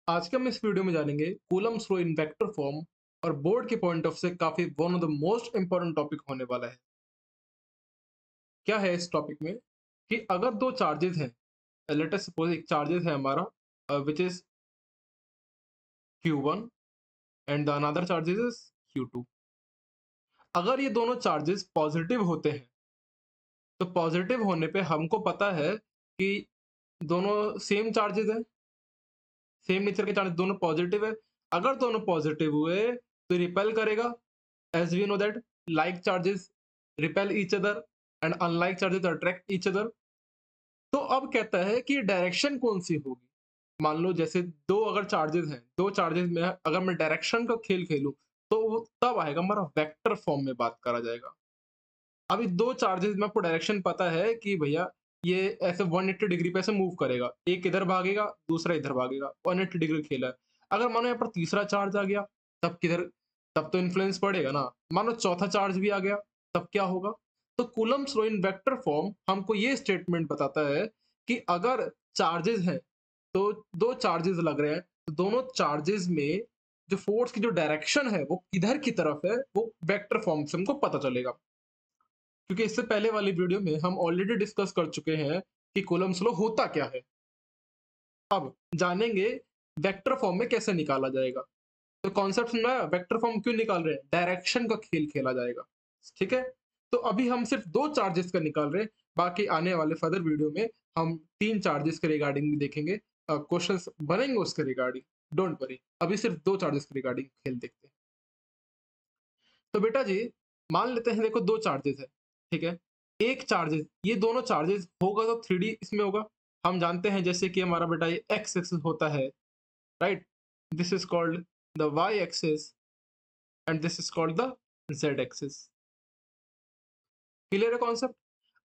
आज के हम इस वीडियो में जानेंगे Coulomb's law in vector form और बोर्ड के पॉइंट ऑफ से काफी one of the most important topic होने वाला है। क्या है इस टॉपिक में कि अगर दो चार्जेस हैं, लेट अस सपोज एक चार्जेस है हमारा which is Q1 and the another charges is Q2। अगर ये दोनों चार्जेस पॉजिटिव होते हैं तो पॉजिटिव होने पे हमको पता है कि दोनों सेम चार्जेस हैं, सेम नेचर के चार्जेस दोनों पॉजिटिव है। अगर दोनों पॉजिटिव हुए तो रिपेल करेगा, as we know that like charges repel each other and unlike charges attract each other। तो अब कहता है कि डायरेक्शन कौन सी होगी। मान लो जैसे दो अगर चार्जेस हैं, दो चार्जेस में अगर मैं डायरेक्शन का खेल खेलूं तो वो तब आएगा हमारा वेक्टर फॉर्म में बात करा जाएगा। अभी दो चार्जेस में आपको डायरेक्शन पता है कि भैया ये ऐसे 180 डिग्री पे ऐसे मूव करेगा, एक इधर भागेगा दूसरा इधर भागेगा, 180 डिग्री खेला है। अगर मानो यहाँ पर तीसरा चार्ज आ गया तब किधर, तब तो इन्फ्लुएंस पड़ेगा ना। मानो चौथा चार्ज भी आ गया तब क्या होगा। तो Coulomb's law in vector form हमको ये स्टेटमेंट बताता है कि अगर चार्जेस हैं तो दो चार्जेस लग रहे हैं तो दोनों चार्जेस में जो फोर्स की जो डायरेक्शन है वो किधर की तरफ है वो वेक्टर फॉर्म से हमको पता चलेगा। क्योंकि इससे पहले वाली वीडियो में हम ऑलरेडी डिस्कस कर चुके हैं कि कूलम्ब्स लॉ होता क्या है। अब जानेंगे वेक्टर फॉर्म में कैसे निकाला जाएगा। तो कॉन्सेप्ट समझ में आया, वेक्टर फॉर्म क्यों निकाल रहे हैं, डायरेक्शन का खेल खेला जाएगा। ठीक है, तो अभी हम सिर्फ दो चार्जेस का निकाल रहे हैं, बाकी आने वाले फर्दर वीडियो में हम तीन चार्जेस के रिगार्डिंग भी देखेंगे, क्वेश्चंस बनेंगे उसके रिगार्डिंग। डोंट वरी, अभी सिर्फ दो चार्जेस के रिगार्डिंग खेल देखते हैं। तो बेटा जी, मान लेते हैं देखो दो चार्जेस है, ठीक है। एक चार्जेस, ये दोनों चार्जेस होगा तो 3D इसमें होगा। हम जानते हैं जैसे कि हमारा बेटा ये एक्स एक्सिस होता है, right. This is called the Y axis and this is called the Z axis. Clear है कॉन्सेप्ट।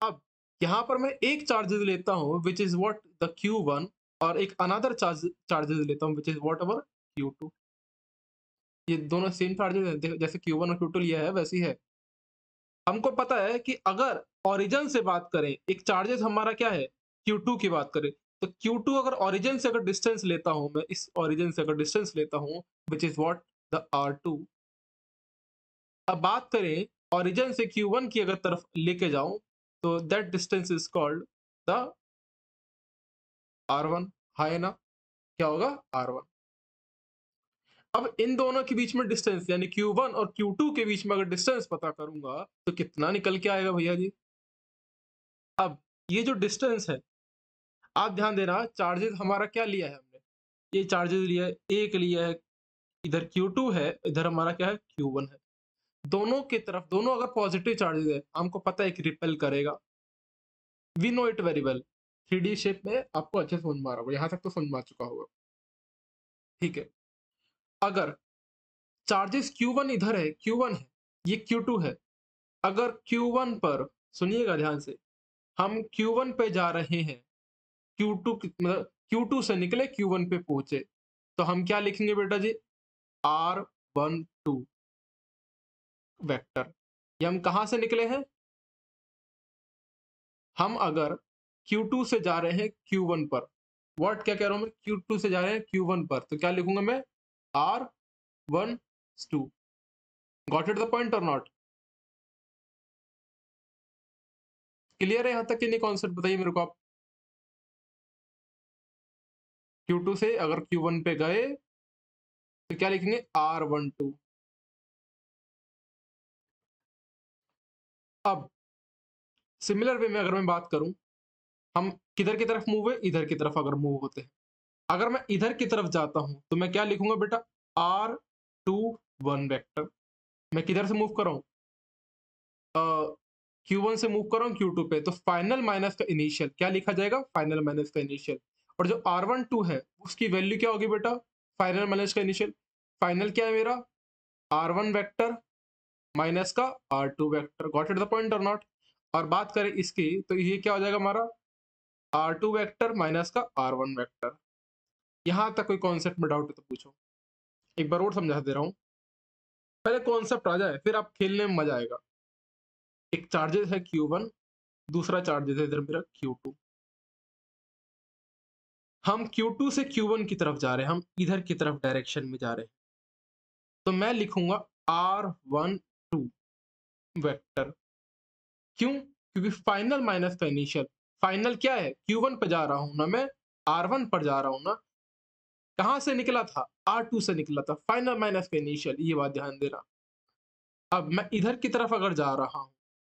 अब यहाँ पर मैं एक चार्जेस लेता हूँ which is what the Q1 और एक अनदर चार्जेस लेता हूँ which is what our Q2। ये दोनों सेम चार्जेस हैं, जैसे Q1 और Q2 लिया है वैसी है। हमको पता है कि अगर ओरिजिन से बात करें, एक चार्जेस हमारा क्या है Q2 की बात करें, तो Q2 अगर ओरिजिन से अगर डिस्टेंस लेता हूं, मैं इस ओरिजिन से अगर डिस्टेंस लेता हूं which is what the R2। अब बात करें ओरिजिन से Q1 की अगर तरफ लेके जाऊं तो that distance is called the R1। है ना, क्या होगा R1। अब इन दोनों के बीच में डिस्टेंस यानी Q1 और Q2 के बीच में अगर डिस्टेंस पता करूंगा तो कितना निकल के आएगा भैया जी। अब ये जो डिस्टेंस है, आप ध्यान देना, चार्जेस हमारा क्या लिया है हमने, ये चार्जेस लिया है, एक लिया है, इधर Q2 है, इधर हमारा क्या है Q1 है। दोनों की तरफ दोनों अगर पॉजिटिव चार्जेस है हमको पता है कि रिपेल करेगा। We know it very well. 3D shape में आपको अच्छे से समझ में आ रहा होगा, यहाँ तक तो समझ में आ चुका होगा। ठीक है, अगर चार्जेस Q1 इधर है, Q1 है, ये Q2 है। अगर Q1 पर, सुनिएगा ध्यान से, हम Q1 पे जा रहे हैं, मतलब Q2 से निकले Q1 पे पहुंचे, तो हम क्या लिखेंगे बेटा जी, R12 वेक्टर। ये हम कहां से निकले हैं, हम अगर Q2 से जा रहे हैं Q1 पर, व्हाट क्या कह रहा हूं मैं, Q2 से जा रहे हैं Q1 पर, तो क्या लिखूंगा मैं, R12। Got it the point और नॉट। क्लियर है यहां तक कि नहीं कॉन्सेप्ट, बताइए मेरे को आप। Q2 से अगर Q1 पे गए तो क्या लिखेंगे, R12। अब सिमिलर वे में अगर मैं बात करूं, हम किधर की तरफ मूव है, इधर की तरफ अगर मूव होते हैं, अगर मैं इधर की तरफ जाता हूं तो मैं क्या लिखूंगा बेटा, R21 वेक्टर। मैं किधर से मूव कर रहा हूं, Q1 से मूव कर रहा हूं Q2 पे, तो फाइनल माइनस का इनिशियल क्या लिखा जाएगा, फाइनल माइनस का इनिशियल। और जो R12 है उसकी वैल्यू क्या होगी बेटा, फाइनल माइनस का इनिशियल। फाइनल क्या है मेरा, R1 वेक्टर माइनस का R2 vector. Got it the point और नॉट। और बात करें इसकी तो ये क्या हो जाएगा हमारा, R2 वेक्टर माइनस का R1 वेक्टर। यहां तक कोई कॉन्सेप्ट में डाउट है तो पूछो, एक बार और समझा दे रहा हूं। पहले कॉन्सेप्ट आ जाए फिर आप खेलने में मजा आएगा। एक चार्जेस है Q1, दूसरा चार्जेस है इधर मेरा Q2। हम Q2 से Q1 की तरफ जा रहे हैं, हम इधर की तरफ डायरेक्शन में जा रहे हैं, तो मैं लिखूंगा R12 वेक्टर। क्यों? क्योंकि फाइनल माइनस का इनिशियल, फाइनल क्या है, Q1 पे जा रहा हूं ना मैं, R1 पर जा रहा हूं ना, कहां से निकला था, R2 से निकला था, फाइनल माइनस का इनिशियल, ये बात ध्यान देना। अब मैं इधर की तरफ अगर जा रहा हूं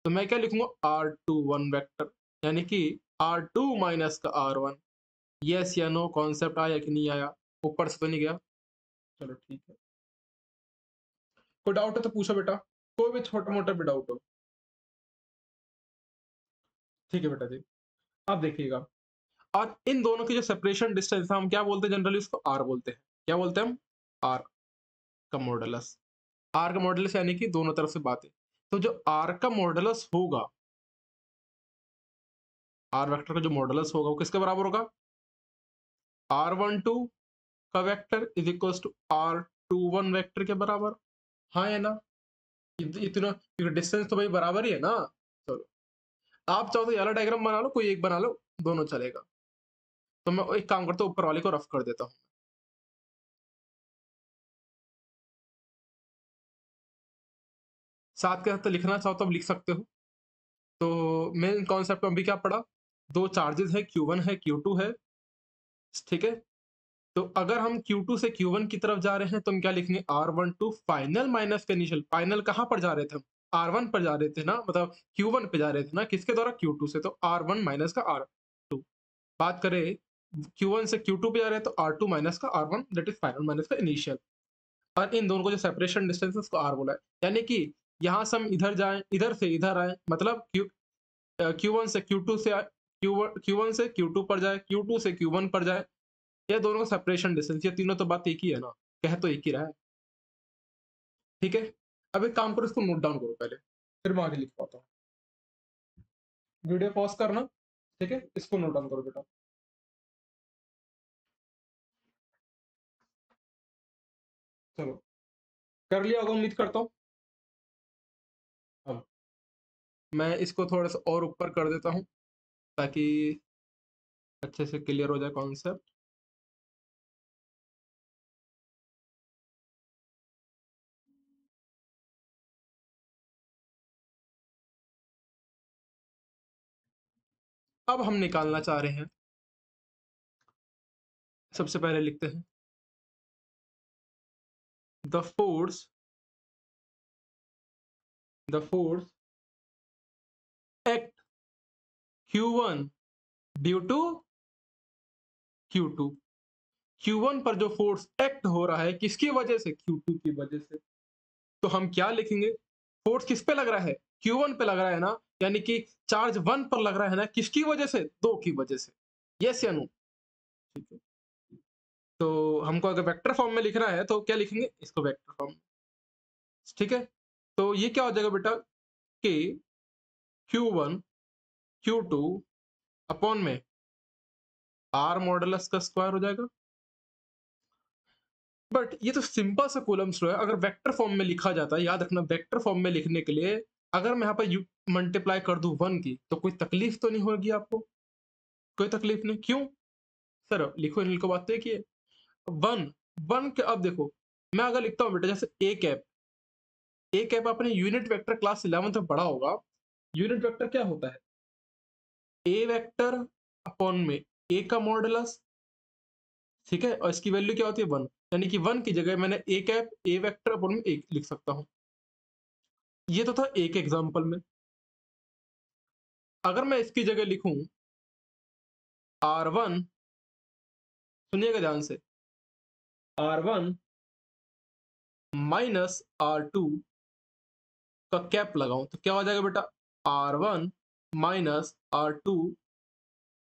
तो मैं क्या लिखूंगा, R21 वेक्टर, यानी कि R2 माइनस का R1। यस या नो, कॉन्सेप्ट आया कि नहीं आया, ऊपर से तो नहीं गया? चलो ठीक है, कोई डाउट है तो पूछो बेटा, कोई भी छोटा मोटा भी डाउट हो। ठीक है बेटा जी, आप देखिएगा, और इन दोनों की जो सेपरेशन डिस्टेंस है, हम क्या बोलते हैं जनरली, उसको आर बोलते हैं। क्या बोलते हैं हम? आर का मॉडुलस। आर का मॉडुलस यानी कि दोनों तरफ से बातें, तो जो आर का मॉडुलस होगा, आर वेक्टर का जो मॉडुलस होगा वो किसके बराबर होगा, R12 का vector is equal to R21 vector के बराबर। हाँ है ना? इतना, क्योंकि डिस्टेंस तो भाई बराबर ही है ना। चलो, आप चाहो तो ये वाला डायग्राम बना लो, कोई एक बना लो, दोनों चलेगा। तो मैं एक काम करता हूँ, ऊपर वाले को रफ कर देता हूँ। साथ के साथ लिखना चाहो तो अब लिख सकते हो। तो मेन कॉन्सेप्ट में अभी क्या पढ़ा, दो चार्जेस है, Q1 है, Q2 है, ठीक है। तो अगर हम Q2 से Q1 की तरफ जा रहे हैं तो हम क्या लिखेंगे, R12 फाइनल माइनस का इनिशियल। फाइनल कहां पर जा रहे थे हम, R1 पर जा रहे थे ना, मतलब Q1 पे जा रहे थे ना, किसके द्वारा, Q2 से, तो R1 माइनस का R2। बात करें Q1 से Q2 पे जा रहे हैं तो R2 माइनस का R1, that is final minus का इनिशियल। और इन दोनों को जो सेपरेशन डिस्टेंस है उसको R बोला है, यानी कि यहां से हम इधर जाएं, इधर से इधर आए, मतलब Q1 से Q2 से Q1 से Q2 पर जाए, Q2 से Q1 पर जाए, ये दोनों का सेपरेशन डिस्टेंस, ये तीनों तो बात एक ही है ना, कह तो एक ही रहा है। ठीक है, अब एक काम करो, इसको नोट डाउन करो पहले, फिर मैं आगे लिख पाता हूँ। वीडियो पॉज करना, ठीक है, इसको नोट डाउन करो बेटा। चलो, कर लिया होगा उम्मीद करता हूँ। अब मैं इसको थोड़ा सा और ऊपर कर देता हूँ ताकि अच्छे से क्लियर हो जाए कॉन्सेप्ट। अब हम निकालना चाह रहे हैं, सबसे पहले लिखते हैं the force, the force act Q1 due to Q2। Q1 पर जो फोर्स एक्ट हो रहा है किसकी वजह से, Q2 की वजह से। तो हम क्या लिखेंगे, फोर्स किस पे लग रहा है, Q1 पे लग रहा है ना, यानी कि चार्ज 1 पर लग रहा है ना, किसकी वजह से, 2 की वजह से। यस या नो? ठीक है, तो हमको अगर वेक्टर फॉर्म में लिखना है तो क्या लिखेंगे, इसको वेक्टर फॉर्म, ठीक है। तो ये क्या हो जाएगा बेटा, कि Q1 Q2 अपॉन में R मॉडुलस का स्क्वायर हो जाएगा। बट ये तो सिंपल सा कूलम्ब्स लॉ है, अगर वेक्टर फॉर्म में लिखा जाता है, याद रखना, वेक्टर फॉर्म में लिखने के लिए अगर मैं यहाँ पर मल्टीप्लाई कर दूं 1 की, तो कोई तकलीफ तो नहीं होगी आपको, कोई तकलीफ नहीं, क्यों? सर लिखो, इनको बात तय किए, 1, 1 के, अब देखो, मैं अगर लिखता हूँ बेटा जैसे ए कैप आपने यूनिट वेक्टर क्लास 11th में पढ़ा होगा। यूनिट वेक्टर क्या होता है, ए वेक्टर अपॉन में ए का मॉडुलस, ठीक है, और इसकी वैल्यू क्या होती है, 1, यानी कि 1 की जगह मैंने A cap A vector upon में ए लिख सकता हूँ। ये तो था एक एग्जांपल में। अगर मैं इसकी जगह लिखूं R1, सुनिएगा ध्यान से, R1 माइनस R2 का कैप लगाऊं तो क्या हो जाएगा बेटा, R1 माइनस R2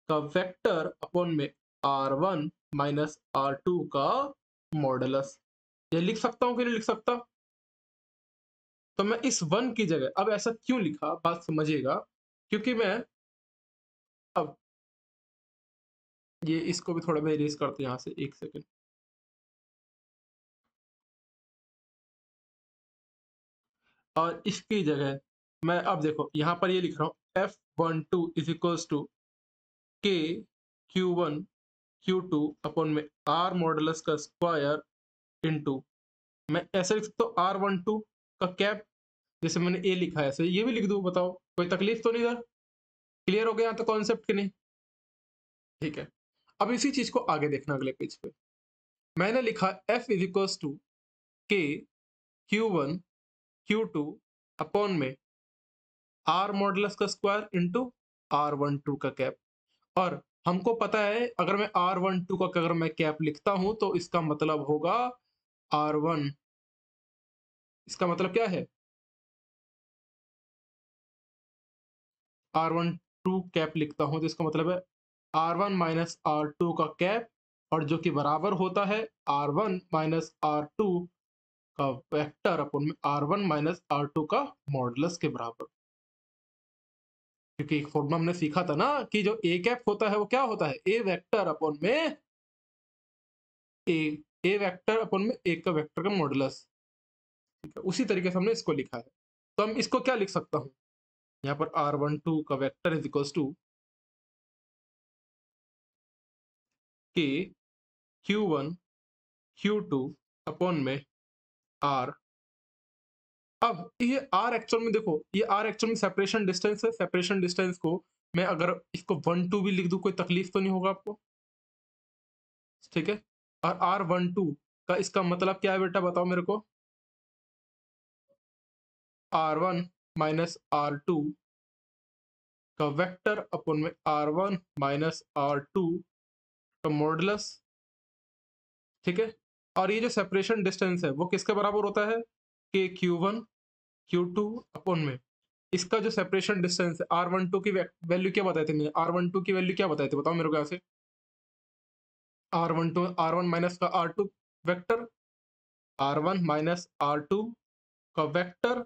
का वेक्टर अपॉन में R1 माइनस R2 का मॉडुलस। ये लिख सकता हूं कि नहीं लिख सकता? तो मैं इस 1 की जगह, अब ऐसा क्यों लिखा, बात समझिएगा, क्योंकि मैं, अब ये इसको भी थोड़ा मैं इरेज करते हैं यहाँ से, एक सेकंड। और इसकी जगह मैं अब देखो यहाँ पर ये लिख रहा हूँ F12 इज इक्वल्स टू के Q1 Q2 अपॉन में R मॉडुलस का स्क्वायर इनटू, मैं ऐसे लिख सकता हूँ R12 का कैप, जैसे मैंने ए लिखा है ऐसे ये भी लिख दूं, बताओ कोई तकलीफ तो नहीं? सर क्लियर हो गया यहाँ तो कॉन्सेप्ट की नहीं? ठीक है, अब इसी चीज को आगे देखना अगले पेज पे। मैंने लिखा F इज इक्वल्स टू के Q1 Q2 अपॉन में R मॉडुलस का स्क्वायर इंटू R12 का कैप। और हमको पता है अगर मैं R12 का अगर मैं कैप लिखता हूं तो इसका मतलब होगा R1, इसका मतलब क्या है? R12 कैप लिखता हूं तो इसका मतलब है R1 माइनस R2 का कैप, और जो कि बराबर होता है R1 माइनस R2 का वेक्टर अपॉन में R1 माइनस R2 का मॉडुलस के बराबर। क्योंकि एक फॉर्मूला हमने सीखा था ना कि जो ए कैप होता है वो क्या होता है? ए वेक्टर अपॉन में ए, ए वेक्टर अपॉन में ए का वेक्टर का मॉडुलस। ठीक है, उसी तरीके से हमने इसको लिखा है। तो हम इसको क्या लिख सकता हूँ यहाँ पर? R12 का वेक्टर इज इक्वल्स टू के Q1 Q2 अपॉन में R। अब ये R एक्चुअल में देखो, ये R एक्चुअल में सेपरेशन डिस्टेंस है। सेपरेशन डिस्टेंस को मैं अगर इसको 1 2 भी लिख दूं कोई तकलीफ तो नहीं होगा आपको? ठीक है, और R12 का इसका मतलब क्या है बेटा, बताओ मेरे को? R1 माइनस R2 का वेक्टर अपॉन में R1 माइनस R2 का मॉडुलस। ठीक है, और ये जो सेपरेशन डिस्टेंस है वो किसके बराबर होता है? के Q1 Q2 अपॉन में इसका जो सेपरेशन डिस्टेंस है R12 की वैल्यू क्या बताई थी मैंने? R12 की वैल्यू क्या बताई थी, बताओ मेरे को यहाँ से? R12 R1 माइनस का R2 vector, R1 minus R2 का वेक्टर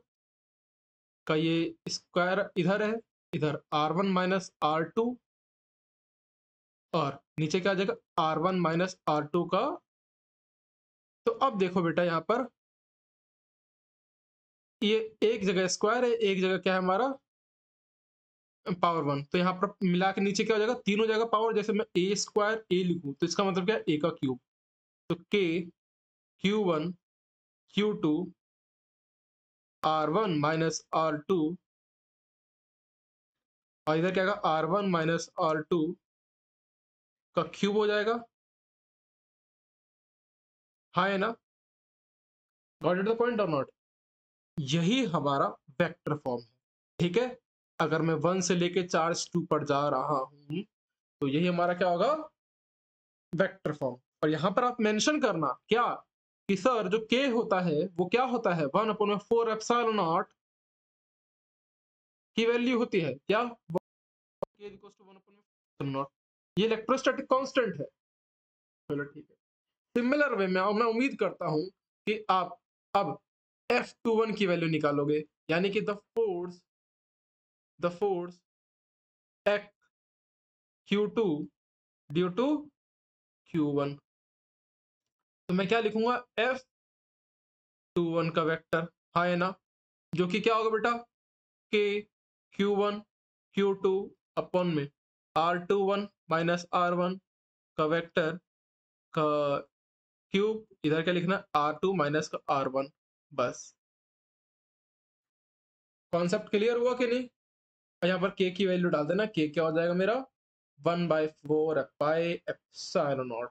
का ये स्क्वायर इधर है, इधर R1 माइनस R2, और नीचे क्या आ जाएगा? R1 माइनस R2 का। तो अब देखो बेटा यहाँ पर ये एक जगह स्क्वायर है, एक जगह क्या है हमारा? पावर 1। तो यहाँ पर मिला के नीचे क्या हो जाएगा? तीनों जगह पावर, जैसे मैं ए स्क्वायर ए लिखूं तो इसका मतलब क्या है? ए का क्यूब। तो के Q1 Q2 R1 minus R2, और इधर क्या आएगा? R1 माइनस R2 का क्यूब हो जाएगा। हाँ है ना? गॉट इट द पॉइंट और नॉट? यही हमारा वेक्टर फॉर्म है। ठीक है, अगर मैं 1 से लेके चार्ज 2 पर जा रहा हूं तो यही हमारा क्या होगा? Vector form. और यहां पर आप मेंशन करना क्या कि सर जो के होता है वो क्या होता है? 1/4 एप्सिलॉन नॉट की वैल्यू होती है क्या? k equals to 1/4 naught. ये इलेक्ट्रोस्टैटिक कांस्टेंट है। चलो ठीक है, सिमिलर वे में मैं उम्मीद करता हूं कि आप अब F21 की वैल्यू निकालोगे, यानी कि the force act Q2 due to Q1। तो मैं क्या लिखूंगा? F21 का वेक्टर, हाँ है ना? जो कि क्या होगा बेटा? के Q1 Q2 अपॉन में R21 माइनस R1 का वेक्टर का क्यूब, इधर क्या लिखना? R2 माइनस का R1। बस कॉन्सेप्ट क्लियर हुआ कि नहीं? यहाँ पर के की वैल्यू डाल देना, के क्या हो जाएगा मेरा? 1/4 pi epsilon not.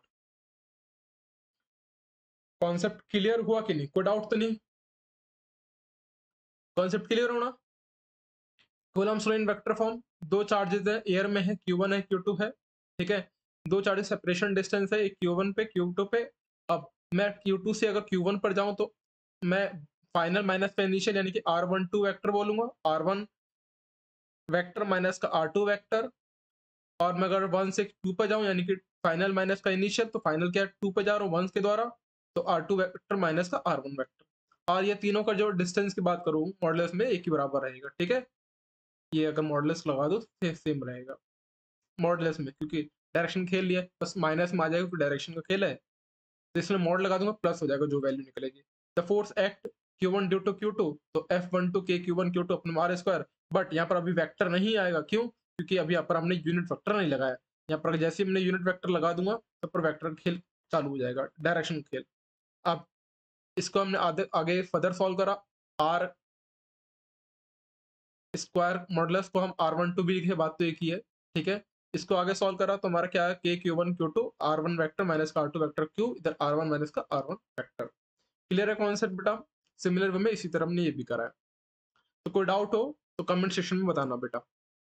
Concept clear हुआ कि नहीं? कोई डाउट तो नहीं? कॉन्सेप्ट क्लियर होना। कूलम्ब इन वेक्टर फॉर्म, दो चार्जेस है एयर में है, Q1 है Q2 है। ठीक है, दो चार्जेस सेपरेशन डिस्टेंस है, एक Q1 पे Q2 पे। अब मैं Q2 से अगर Q1 पर जाऊं तो मैं फाइनल माइनस का इनिशियल यानी कि R12 वेक्टर बोलूंगा, R1 वेक्टर माइनस का R2 वेक्टर। और मैं अगर 1 से 2 पर जाऊं यानी कि फाइनल माइनस का इनिशियल, तो फाइनल क्या 2 पे जा रहा हूँ 1 के द्वारा, तो R2 वेक्टर माइनस का R1 वेक्टर। और ये तीनों का जो डिस्टेंस की बात करूँ मॉडुलस में एक ही बराबर रहेगा। ठीक है, ये अगर मॉडुलस लगा दो तो सेम रहेगा मॉडुलस में, क्योंकि डायरेक्शन खेल लिया, बस माइनस में आ जाएगा क्योंकि डायरेक्शन का खेल है। तो इसमें मॉड लगा दूंगा, प्लस हो जाएगा जो वैल्यू निकलेगी। The force act Q1 due to Q2, तो F12 के Q1 Q2 अपने R स्क्वायर। बट यहाँ पर अभी वेक्टर नहीं आएगा, क्यों? क्योंकि अभी यहाँ पर हमने यूनिट वेक्टर नहीं लगाया। यहाँ पर जैसे ही हमने यूनिट वेक्टर लगा दूंगा तब पर वेक्टर खेल चालू हो जाएगा, डायरेक्शन खेल। अब इसको हमने आगे फर्दर सॉल्व करा, आर स्क्वायर मॉडुलस को हम R12 भी लिखे, बात तो एक ही है, ठीक है। इसको आगे सॉल्व करा तो हमारा क्या है, k q1 q2 r1 vector minus का r2 वेक्टर q, इधर r1 माइनस का r1 वेक्टर। क्लियर है कॉन्सेप्ट बेटा? सिमिलर वे में इसी तरह हमने ये भी करा है। तो कोई डाउट हो तो कमेंट सेक्शन में बताना बेटा।